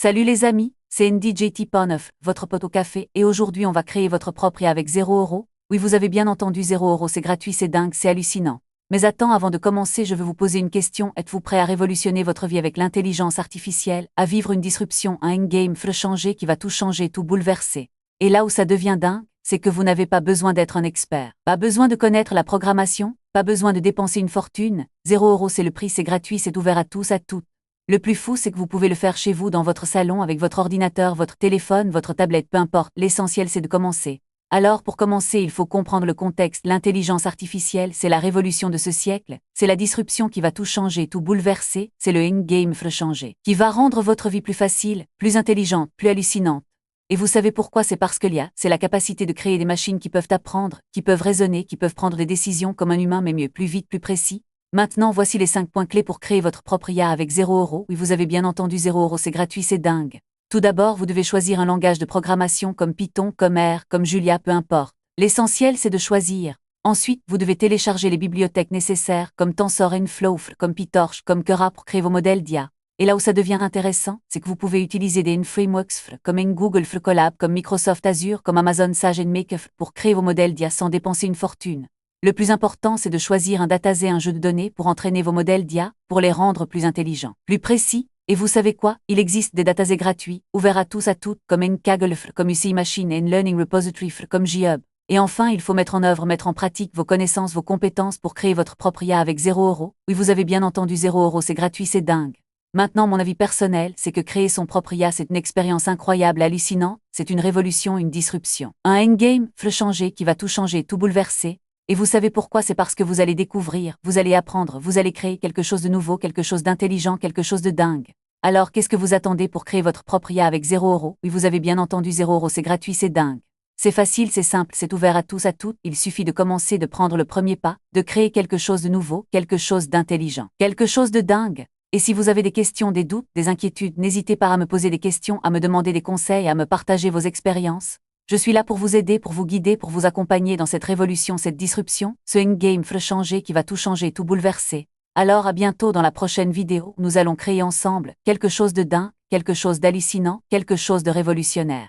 Salut les amis, c'est NDJT.9, votre pote au café, et aujourd'hui on va créer votre propre IA avec 0€. Oui, vous avez bien entendu, 0€, c'est gratuit, c'est dingue, c'est hallucinant. Mais attends, avant de commencer, je veux vous poser une question. Êtes-vous prêt à révolutionner votre vie avec l'intelligence artificielle, à vivre une disruption, un endgame changer qui va tout changer, tout bouleverser? Et là où ça devient dingue, c'est que vous n'avez pas besoin d'être un expert, pas besoin de connaître la programmation, pas besoin de dépenser une fortune. 0€, c'est le prix, c'est gratuit, c'est ouvert à tous, à toutes. Le plus fou, c'est que vous pouvez le faire chez vous, dans votre salon, avec votre ordinateur, votre téléphone, votre tablette, peu importe. L'essentiel, c'est de commencer. Alors, pour commencer, il faut comprendre le contexte. L'intelligence artificielle, c'est la révolution de ce siècle. C'est la disruption qui va tout changer, tout bouleverser. C'est le endgame changer, qui va rendre votre vie plus facile, plus intelligente, plus hallucinante. Et vous savez pourquoi? C'est parce que l'IA, c'est la capacité de créer des machines qui peuvent apprendre, qui peuvent raisonner, qui peuvent prendre des décisions comme un humain, mais mieux, plus vite, plus précis. Maintenant, voici les 5 points clés pour créer votre propre IA avec 0€. Oui, vous avez bien entendu, 0€, c'est gratuit, c'est dingue. Tout d'abord, vous devez choisir un langage de programmation comme Python, comme R, comme Julia, peu importe. L'essentiel, c'est de choisir. Ensuite, vous devez télécharger les bibliothèques nécessaires comme TensorFlow, comme PyTorch, comme Keras pour créer vos modèles d'IA. Et là où ça devient intéressant, c'est que vous pouvez utiliser des frameworks comme Google Colab, comme Microsoft Azure, comme Amazon SageMaker pour créer vos modèles d'IA sans dépenser une fortune. Le plus important, c'est de choisir un dataset, un jeu de données pour entraîner vos modèles d'IA, pour les rendre plus intelligents, plus précis. Et vous savez quoi? Il existe des datasets gratuits, ouverts à tous, à toutes, comme Kaggle, comme UC Machine and Learning Repository, comme GitHub. Et enfin, il faut mettre en œuvre, mettre en pratique vos connaissances, vos compétences pour créer votre propre IA avec 0€. Oui, vous avez bien entendu, 0€, c'est gratuit, c'est dingue. Maintenant, mon avis personnel, c'est que créer son propre IA, c'est une expérience incroyable, hallucinante, c'est une révolution, une disruption. Un endgame, changer qui va tout changer, tout bouleverser. Et vous savez pourquoi? C'est parce que vous allez découvrir, vous allez apprendre, vous allez créer quelque chose de nouveau, quelque chose d'intelligent, quelque chose de dingue. Alors, qu'est-ce que vous attendez pour créer votre propre IA avec 0€? Oui, vous avez bien entendu, 0€, c'est gratuit, c'est dingue. C'est facile, c'est simple, c'est ouvert à tous, à toutes. Il suffit de commencer, de prendre le premier pas, de créer quelque chose de nouveau, quelque chose d'intelligent, quelque chose de dingue. Et si vous avez des questions, des doutes, des inquiétudes, n'hésitez pas à me poser des questions, à me demander des conseils, à me partager vos expériences. Je suis là pour vous aider, pour vous guider, pour vous accompagner dans cette révolution, cette disruption, ce endgame changer qui va tout changer, tout bouleverser. Alors à bientôt dans la prochaine vidéo, nous allons créer ensemble quelque chose de dingue, quelque chose d'hallucinant, quelque chose de révolutionnaire.